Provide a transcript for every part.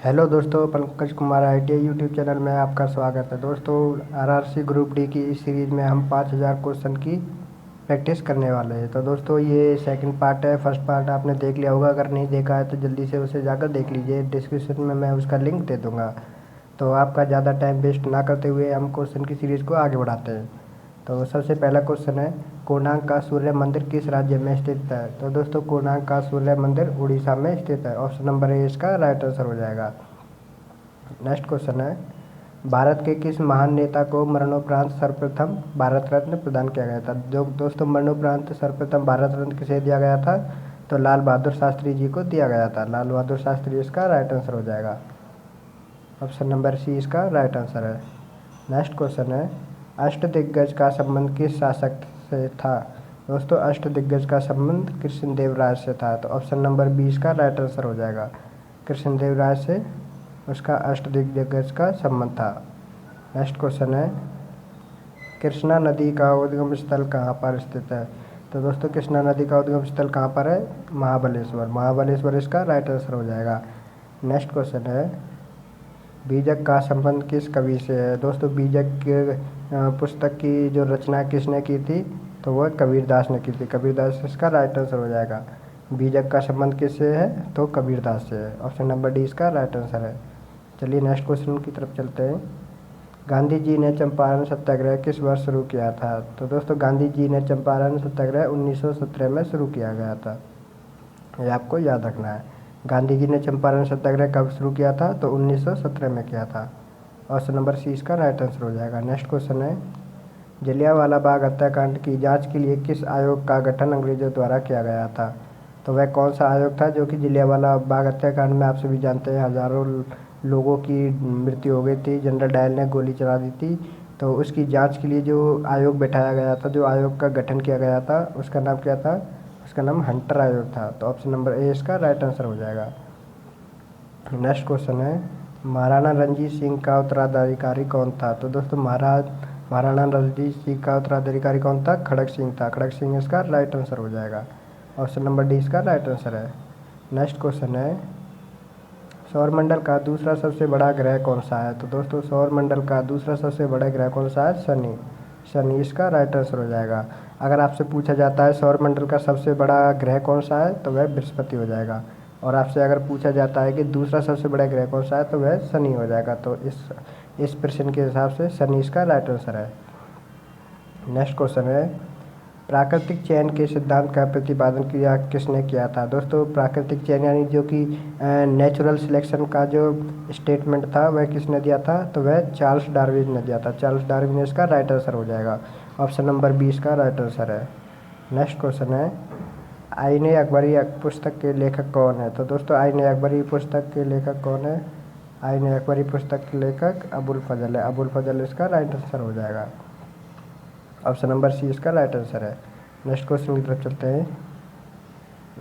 Hello दोस्तों, Pankaj Kumar ITI YouTube channel में आपका स्वागत है। दोस्तों, आरआरसी ग्रुप डी की इस सीरीज़ में हम 5000 क्वेश्चन की प्रैक्टिस करने वाले हैं। तो दोस्तों, ये सेकंड पार्ट है। फर्स्ट पार्ट आपने देख लिया होगा, अगर नहीं देखा है तो जल्दी से उसे जाकर देख लीजिए। डिस्क्रिप्शन में मैं उसका लिंक दे दूँगा। तो आपका ज़्यादा टाइम वेस्ट ना करते हुए हम क्वेश्चन की सीरीज़ को आगे बढ़ाते हैं। तो सबसे पहला क्वेश्चन है, कोणार्क का सूर्य मंदिर किस राज्य में स्थित है? तो दोस्तों, कोणार्क का सूर्य मंदिर उड़ीसा में स्थित है। ऑप्शन नंबर ए इसका राइट आंसर हो जाएगा। नेक्स्ट क्वेश्चन है, भारत के किस महान नेता को मरणोपरांत सर्वप्रथम भारत रत्न प्रदान किया गया था? जो दोस्तों, मरणोपरांत सर्वप्रथम भारत रत्न किसे दिया गया था? तो लाल बहादुर शास्त्री जी को दिया गया था। लाल बहादुर शास्त्री इसका राइट आंसर हो जाएगा। ऑप्शन नंबर सी इसका राइट आंसर है। नेक्स्ट क्वेश्चन है, अष्टदिग्गज का संबंध किस शासक से था? दोस्तों, अष्टदिग्गज का संबंध कृष्णदेवराय से था। तो ऑप्शन नंबर बी इसका राइट आंसर हो जाएगा। कृष्णदेवराय से उसका अष्टदिग्गज का संबंध था। नेक्स्ट क्वेश्चन है, कृष्णा नदी का उद्गम स्थल कहाँ पर स्थित है? तो दोस्तों, कृष्णा नदी का उद्गम स्थल कहाँ पर है? महाबलेश्वर। महाबलेश्वर इसका राइट आंसर हो जाएगा। नेक्स्ट क्वेश्चन है, बीजक का संबंध किस कवि से है? दोस्तों, बीजक पुस्तक की जो रचना किसने की थी? तो वह कबीरदास ने की थी। कबीरदास इसका राइट आंसर हो जाएगा। बीजक का संबंध किससे है? तो कबीरदास से है। ऑप्शन नंबर डी इसका राइट आंसर है। चलिए नेक्स्ट क्वेश्चन की तरफ चलते हैं। गांधी जी ने चंपारण सत्याग्रह किस वर्ष शुरू किया था? तो दोस्तों, गांधी जी ने चंपारण सत्याग्रह 1917 में शुरू किया गया था। ये आपको याद रखना है। गांधी जी ने चंपारण सत्याग्रह कब शुरू किया था? तो 1917 में किया था। ऑप्शन नंबर सी इसका राइट आंसर हो जाएगा। नेक्स्ट क्वेश्चन है, जलियांवाला बाग हत्याकांड की जांच के लिए किस आयोग का गठन अंग्रेजों द्वारा किया गया था? तो वह कौन सा आयोग था जो कि जलियांवाला बाग हत्याकांड में, आप सभी जानते हैं, हज़ारों लोगों की मृत्यु हो गई थी, जनरल डायल ने गोली चला दी थी। तो उसकी जांच के लिए जो आयोग बैठाया गया था, जो आयोग का गठन किया गया था, उसका नाम क्या था? उसका नाम हंटर आयोग था। तो ऑप्शन नंबर ए इसका राइट आंसर हो जाएगा। नेक्स्ट क्वेश्चन है, महाराणा रणजीत सिंह का उत्तराधिकारी कौन था? तो दोस्तों, महाराणा रणजीत सिंह का उत्तराधिकारी कौन था? खड़ग सिंह था। खड़ग सिंह इसका राइट आंसर हो जाएगा। ऑप्शन नंबर डी इसका राइट आंसर है। नेक्स्ट क्वेश्चन है, सौरमंडल का दूसरा सबसे बड़ा ग्रह कौन सा है? तो दोस्तों, सौरमंडल का दूसरा सबसे बड़ा ग्रह कौन सा है? शनि। शनि इसका राइट आंसर हो जाएगा। अगर आपसे पूछा जाता है सौरमंडल का सबसे बड़ा ग्रह कौन सा है, तो वह बृहस्पति हो जाएगा। और आपसे अगर पूछा जाता है कि दूसरा सबसे बड़ा ग्रह कौन सा है, तो वह शनि हो जाएगा। तो इस प्रश्न के हिसाब से शनि इसका राइट आंसर है। नेक्स्ट क्वेश्चन है, प्राकृतिक चयन के सिद्धांत का प्रतिपादन किया किसने किया था? दोस्तों, प्राकृतिक चयन यानी जो कि नेचुरल सिलेक्शन का जो स्टेटमेंट था, वह किसने दिया था? तो वह चार्ल्स डार्विन ने दिया था। चार्ल्स डार्विन इसका राइट आंसर हो जाएगा। ऑप्शन नंबर बी इसका राइट आंसर है। नेक्स्ट क्वेश्चन है, आईने अकबरी पुस्तक के लेखक कौन है? तो दोस्तों, आईने अकबरी पुस्तक के लेखक कौन है? आईने अकबरी पुस्तक के लेखक अबुल फजल है। अबुल फजल इसका राइट आंसर हो जाएगा। ऑप्शन नंबर सी इसका राइट आंसर है। नेक्स्ट क्वेश्चन की तरफ चलते हैं।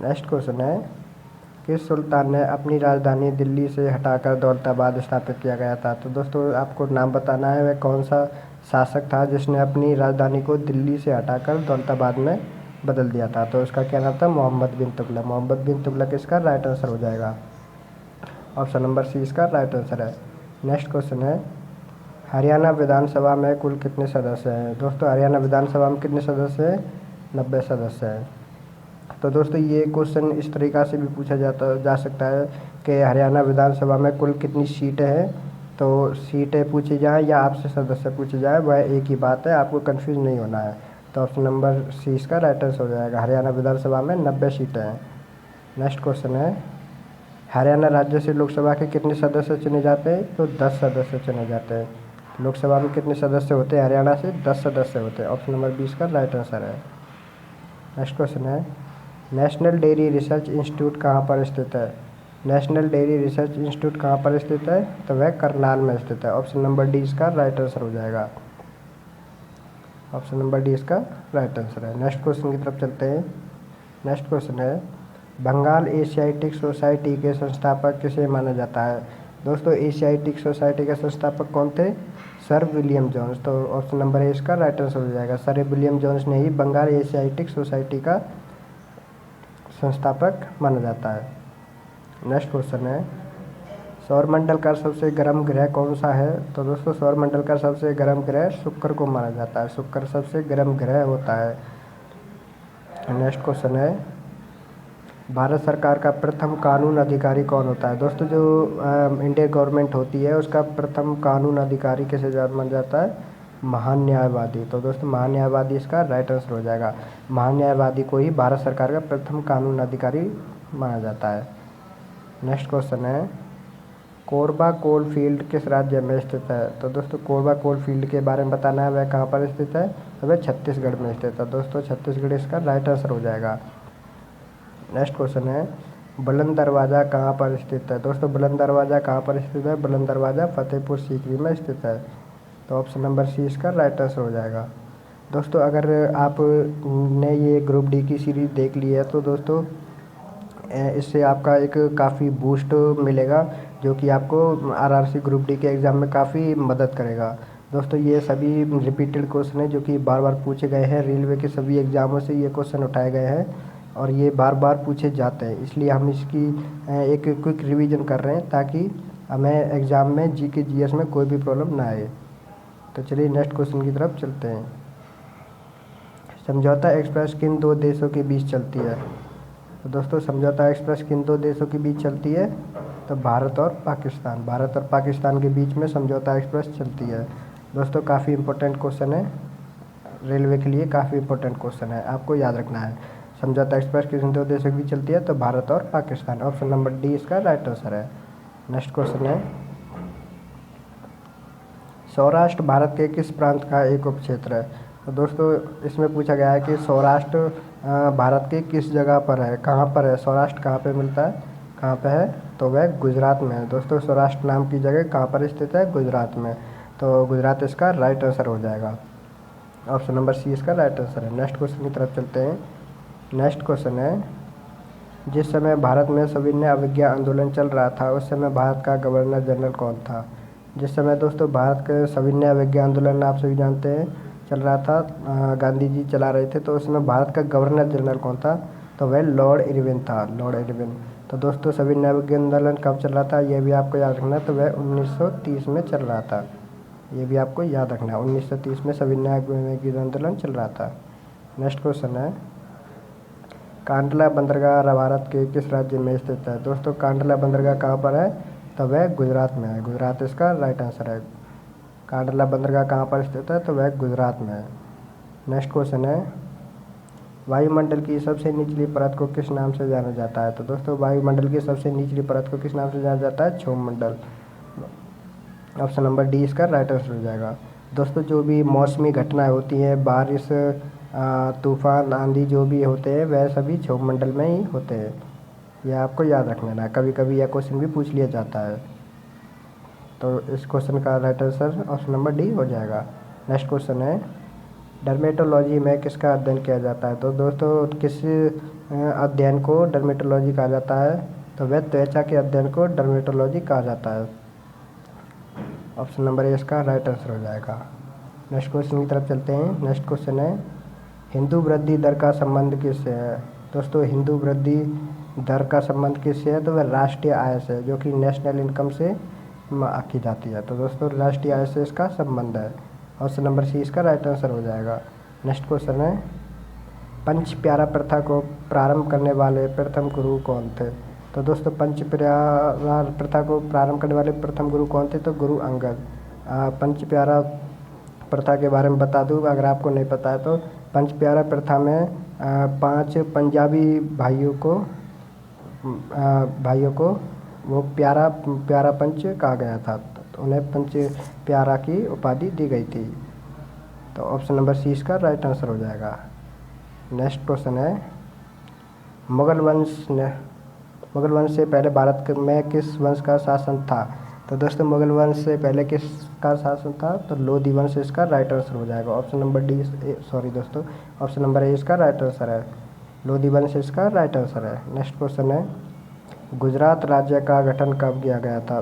नेक्स्ट क्वेश्चन है, किस सुल्तान ने अपनी राजधानी दिल्ली से हटाकर दौलताबाद स्थापित किया गया था? तो दोस्तों, आपको नाम बताना है, वह कौन सा शासक था जिसने अपनी राजधानी को दिल्ली से हटाकर दौलताबाद में बदल दिया था? तो उसका क्या नाम था? मोहम्मद बिन तुगलक। मोहम्मद बिन तुगलक इसका राइट आंसर हो जाएगा। ऑप्शन नंबर सी इसका राइट आंसर है। नेक्स्ट क्वेश्चन है, हरियाणा विधानसभा में कुल कितने सदस्य हैं? दोस्तों, हरियाणा विधानसभा में कितने सदस्य हैं? 90 सदस्य हैं। तो दोस्तों, ये क्वेश्चन इस तरीक़ा से भी पूछा जा सकता है कि हरियाणा विधानसभा में कुल कितनी सीटें हैं? तो सीटें पूछी जाए या आपसे सदस्य पूछे जाए, वह एक ही बात है, आपको कंफ्यूज नहीं होना है। तो ऑप्शन नंबर सी इसका राइट आंसर हो जाएगा। हरियाणा विधानसभा में 90 सीटें हैं। नेक्स्ट क्वेश्चन है, हरियाणा राज्य से लोकसभा के कितने सदस्य चुने जाते हैं? तो 10 सदस्य चुने जाते हैं। लोकसभा में कितने सदस्य होते हैं हरियाणा से? 10 सदस्य होते हैं। ऑप्शन नंबर 20 का राइट आंसर है। नेक्स्ट क्वेश्चन है, नेशनल डेयरी रिसर्च इंस्टीट्यूट कहाँ पर स्थित है? नेशनल डेयरी रिसर्च इंस्टीट्यूट कहाँ पर स्थित है? तो वह करनाल में स्थित है। ऑप्शन नंबर डी इसका राइट आंसर हो जाएगा। ऑप्शन नंबर डी इसका राइट आंसर है। नेक्स्ट क्वेश्चन की तरफ चलते हैं। नेक्स्ट क्वेश्चन है, बंगाल एशियाटिक सोसाइटी के संस्थापक किसे माना जाता है? दोस्तों, एशियाटिक सोसाइटी के संस्थापक कौन थे? Sir William Jones. तो ऑप्शन नंबर ए इसका राइट आंसर हो जाएगा। सर विलियम जोन्स ने ही बंगाल एशियाटिक सोसाइटी का संस्थापक माना जाता है। नेक्स्ट क्वेश्चन है, सौरमंडल का सबसे गर्म ग्रह कौन सा है? तो दोस्तों सौरमंडल का सबसे गर्म ग्रह शुक्र को माना जाता है। शुक्र सबसे गर्म ग्रह होता है। नेक्स्ट क्वेश्चन है, भारत सरकार का प्रथम कानून अधिकारी कौन होता है? दोस्तों जो इंडियन गवर्नमेंट होती है उसका प्रथम कानून अधिकारी किसे माना जाता है? महान न्यायवादी। तो दोस्तों महान न्यायवादी इसका राइट आंसर हो जाएगा। महान न्यायवादी को ही भारत सरकार का प्रथम कानून अधिकारी माना जाता है। नेक्स्ट क्वेश्चन है, कोरबा कोल फील्ड किस राज्य में स्थित है? तो दोस्तों कोरबा कोल फील्ड के बारे में बताना है, वह कहाँ पर स्थित है? तो वह छत्तीसगढ़ में स्थित है। दोस्तों छत्तीसगढ़ इसका राइट आंसर हो जाएगा। नेक्स्ट क्वेश्चन है, बुलंद दरवाज़ा कहाँ पर स्थित है? दोस्तों बुलंद दरवाज़ा कहाँ पर स्थित है? बुलंद दरवाज़ा फतेहपुर सीकरी में स्थित है। तो ऑप्शन नंबर सी इसका राइट आंसर हो जाएगा। दोस्तों अगर आपने ये ग्रुप डी की सीरीज़ देख ली है तो दोस्तों इससे आपका एक काफ़ी बूस्ट मिलेगा, जो कि आपको आरआरसी ग्रुप डी के एग्ज़ाम में काफ़ी मदद करेगा। दोस्तों ये सभी रिपीटेड क्वेश्चन हैं जो कि बार बार पूछे गए हैं। रेलवे के सभी एग्ज़ामों से ये क्वेश्चन उठाए गए हैं और ये बार बार पूछे जाते हैं, इसलिए हम इसकी एक क्विक रिवीजन कर रहे हैं ताकि हमें एग्ज़ाम में जीके जीएस में कोई भी प्रॉब्लम ना आए। तो चलिए नेक्स्ट क्वेश्चन की तरफ चलते हैं। समझौता एक्सप्रेस किन दो देशों के बीच चलती है? तो दोस्तों समझौता एक्सप्रेस किन दो देशों के बीच चलती है? तो भारत और पाकिस्तान। भारत और पाकिस्तान के बीच में समझौता एक्सप्रेस चलती है। दोस्तों काफ़ी इंपॉर्टेंट क्वेश्चन है, रेलवे के लिए काफ़ी इंपॉर्टेंट क्वेश्चन है, आपको याद रखना है। समझौता एक्सप्रेस किन दो देशों के बीच चलती है? तो भारत और पाकिस्तान। ऑप्शन नंबर डी इसका राइट आंसर है। नेक्स्ट क्वेश्चन है, सौराष्ट्र भारत के किस प्रांत का एक उपक्षेत्र है? तो दोस्तों इसमें पूछा गया है कि सौराष्ट्र भारत के किस जगह पर है, कहाँ पर है? सौराष्ट्र कहाँ पे मिलता है, कहाँ पे है? तो वह गुजरात में है। दोस्तों सौराष्ट्र नाम की जगह कहाँ पर स्थित है? गुजरात में। तो गुजरात इसका राइट आंसर हो जाएगा। ऑप्शन नंबर सी इसका राइट आंसर है। नेक्स्ट क्वेश्चन की तरफ चलते हैं। नेक्स्ट क्वेश्चन है, जिस समय भारत में सविनय अवज्ञा आंदोलन चल रहा था उस समय भारत का गवर्नर जनरल कौन था? जिस समय दोस्तों भारत के सविनय अवज्ञा आंदोलन आप सभी जानते हैं चल रहा था, गांधी जी चला रहे थे, तो उस समय भारत का गवर्नर जनरल कौन था? तो वह लॉर्ड इरविन था, लॉर्ड इरविन। तो दोस्तों सविनय अवज्ञा आंदोलन कब चल रहा था यह भी आपको याद रखना है। तो वह 1930 में चल रहा था, ये भी आपको याद रखना है। 1930 में सविनय अवज्ञा आंदोलन चल रहा था। नेक्स्ट क्वेश्चन है, कांडला बंदरगाह भारत के किस राज्य में स्थित है? दोस्तों कांडला बंदरगाह कहाँ पर है? तो वह गुजरात में है। गुजरात इसका राइट आंसर है। कांडला बंदरगाह कहाँ पर स्थित है? तो वह गुजरात में है। नेक्स्ट क्वेश्चन है, वायुमंडल की सबसे निचली परत को किस नाम से जाना जाता है? तो दोस्तों वायुमंडल की सबसे निचली परत को किस नाम से जाना जाता है? क्षोभमंडल। ऑप्शन नंबर डी इसका राइट आंसर हो जाएगा। दोस्तों जो भी मौसमी घटनाएं होती हैं, बारिश, तूफान, आंधी जो भी होते हैं वह सभी क्षोभमंडल में ही होते हैं, यह आपको याद रख लेना है। कभी कभी यह क्वेश्चन भी पूछ लिया जाता है। तो इस क्वेश्चन का right answer option number D हो जाएगा। नेक्स्ट क्वेश्चन है, डर्मेटोलॉजी में किसका अध्ययन किया जाता है? तो दोस्तों किस अध्ययन को डर्मेटोलॉजी कहा जाता है? तो वह त्वचा के अध्ययन को डर्मेटोलॉजी कहा जाता है। ऑप्शन नंबर ए इसका राइट आंसर हो जाएगा। नेक्स्ट क्वेश्चन की तरफ चलते हैं। नेक्स्ट क्वेश्चन है, हिंदू वृद्धि दर का संबंध किससे है? दोस्तों हिंदू वृद्धि दर का संबंध किससे है? तो वह राष्ट्रीय आय से, जो कि नेशनल इनकम से आकी जाती है। तो दोस्तों राष्ट्रीय आय से इसका संबंध है। ऑप्शन नंबर सी इसका राइट आंसर हो जाएगा। नेक्स्ट क्वेश्चन है, पंच प्यारा प्रथा को प्रारंभ करने वाले प्रथम गुरु कौन थे? तो दोस्तों पंच प्यारा प्रथा को प्रारंभ करने वाले प्रथम गुरु कौन थे? तो गुरु अंगद। पंच प्यारा प्रथा के बारे में बता दूँ अगर आपको नहीं पता है तो, पंच प्यारा प्रथा में 5 पंजाबी भाइयों को वो प्यारा पंच कहा गया था, तो उन्हें पंच प्यारा की उपाधि दी गई थी। तो ऑप्शन नंबर सी इसका राइट आंसर हो जाएगा। नेक्स्ट क्वेश्चन है, मुगल वंश से पहले भारत में किस वंश का शासन था? तो दोस्तों मुगल वंश से पहले किसका शासन था? तो लोधी वंश इसका राइट आंसर हो जाएगा। ऑप्शन नंबर ए इसका राइट आंसर है। लोधी वंश इसका राइट आंसर है। नेक्स्ट क्वेश्चन है, गुजरात राज्य का गठन कब किया गया था?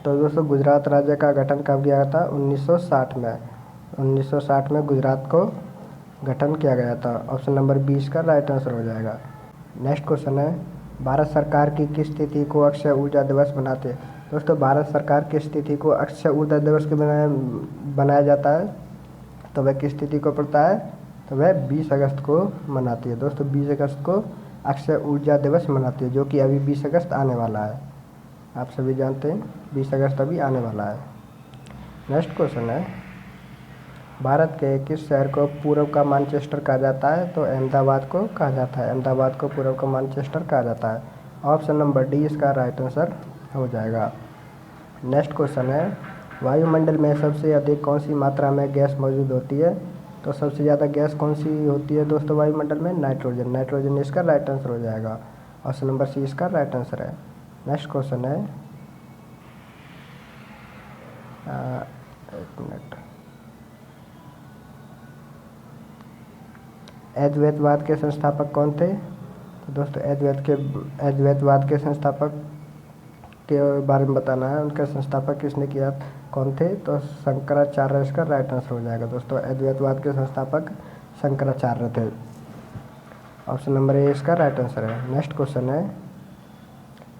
तो दोस्तों गुजरात राज्य का गठन कब किया गया था? 1960 में। 1960 में गुजरात को गठन किया गया था। ऑप्शन नंबर 20 का राइट आंसर हो जाएगा। नेक्स्ट क्वेश्चन है, भारत सरकार की किस तिथि को अक्षय ऊर्जा दिवस मनाते हैं? दोस्तों भारत सरकार किस तिथि को अक्षय ऊर्जा दिवस के बनाया जाता है? तो वह किस तिथि को पड़ता है? तो वह 20 अगस्त को मनाती है। दोस्तों 20 अगस्त को अक्षय ऊर्जा दिवस मनाती है, जो कि अभी 20 अगस्त आने वाला है। आप सभी जानते हैं 20 अगस्त अभी आने वाला है। नेक्स्ट क्वेश्चन है, भारत के किस शहर को पूर्व का मैनचेस्टर कहा जाता है? तो अहमदाबाद को कहा जाता है। अहमदाबाद को पूर्व का मैनचेस्टर कहा जाता है। ऑप्शन नंबर डी इसका राइट आंसर हो जाएगा। नेक्स्ट क्वेश्चन है, वायुमंडल में सबसे अधिक कौन सी मात्रा में गैस मौजूद होती है? तो सबसे ज़्यादा गैस कौन सी होती है दोस्तों वायुमंडल में? नाइट्रोजन। नाइट्रोजन इसका राइट आंसर हो जाएगा। ऑप्शन नंबर सी इसका राइट आंसर है। नेक्स्ट क्वेश्चन है, एक मिनट, अद्वैतवाद के संस्थापक कौन थे? तो दोस्तों अद्वैतवाद के संस्थापक के बारे में बताना है। उनके संस्थापक किसने किया, कौन थे? तो शंकराचार्य इसका राइट आंसर हो जाएगा। दोस्तों अद्वैतवाद के संस्थापक शंकराचार्य थे। ऑप्शन नंबर ए इसका राइट आंसर है। नेक्स्ट क्वेश्चन है,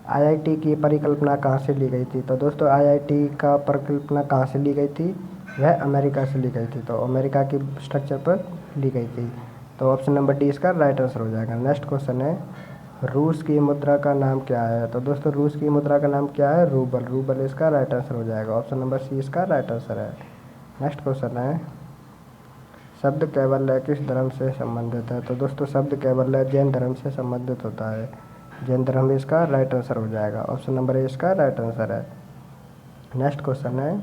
आईआईटी की परिकल्पना कहाँ से ली गई थी? तो दोस्तों आईआईटी का परिकल्पना कहाँ से ली गई थी? वह अमेरिका से ली गई थी। तो अमेरिका की स्ट्रक्चर पर ली गई थी। तो ऑप्शन नंबर डी इसका राइट आंसर हो जाएगा। नेक्स्ट क्वेश्चन है, रूस की मुद्रा का नाम क्या है? तो दोस्तों रूस की मुद्रा का नाम क्या है? रूबल। रूबल इसका राइट आंसर हो जाएगा। ऑप्शन नंबर सी इसका राइट आंसर है। नेक्स्ट क्वेश्चन है, शब्द कैवल्य किस धर्म से संबंधित है? तो दोस्तों शब्द कैवल्य जैन धर्म से संबंधित होता है। जैन धर्म इसका राइट आंसर हो जाएगा। ऑप्शन नंबर ए इसका राइट आंसर है। नेक्स्ट क्वेश्चन है,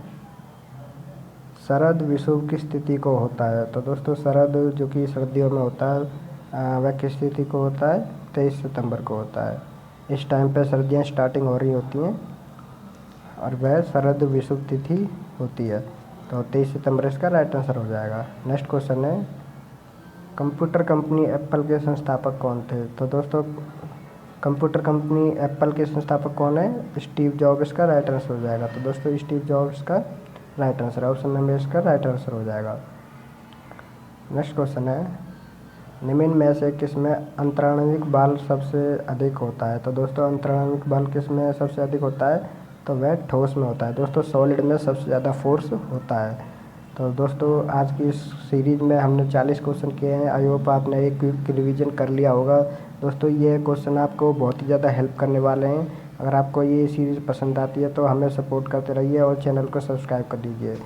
शरद विषुव किस तिथि को होता है? तो दोस्तों शरद जो कि सर्दियों में होता है वह किस तिथि को होता है? 23 सितंबर को होता है। इस टाइम पे सर्दियाँ स्टार्टिंग हो रही होती हैं और वह शरद विषुव तिथि होती है। तो 23 सितंबर इसका राइट आंसर हो जाएगा। नेक्स्ट क्वेश्चन है, कंप्यूटर कंपनी एप्पल के संस्थापक कौन थे? तो दोस्तों कंप्यूटर कंपनी एप्पल के संस्थापक कौन है? स्टीव जॉब इसका राइट आंसर हो जाएगा। तो दोस्तों स्टीव जॉब्स का राइट आंसर है। ऑप्शन नंबर इसका राइट आंसर हो जाएगा। नेक्स्ट क्वेश्चन है, निम्न में से किस में अंतराणविक बल सबसे अधिक होता है? तो दोस्तों अंतराणविक बल किस में सबसे अधिक होता है? तो वह ठोस में होता है। दोस्तों सॉलिड में सबसे ज़्यादा फोर्स होता है। तो दोस्तों आज की इस सीरीज़ में हमने 40 क्वेश्चन किए हैं। आई होप आपने एक क्विक रिवीजन कर लिया होगा। दोस्तों ये क्वेश्चन आपको बहुत ही ज़्यादा हेल्प करने वाले हैं। अगर आपको ये सीरीज़ पसंद आती है तो हमें सपोर्ट करते रहिए और चैनल को सब्सक्राइब कर दीजिए।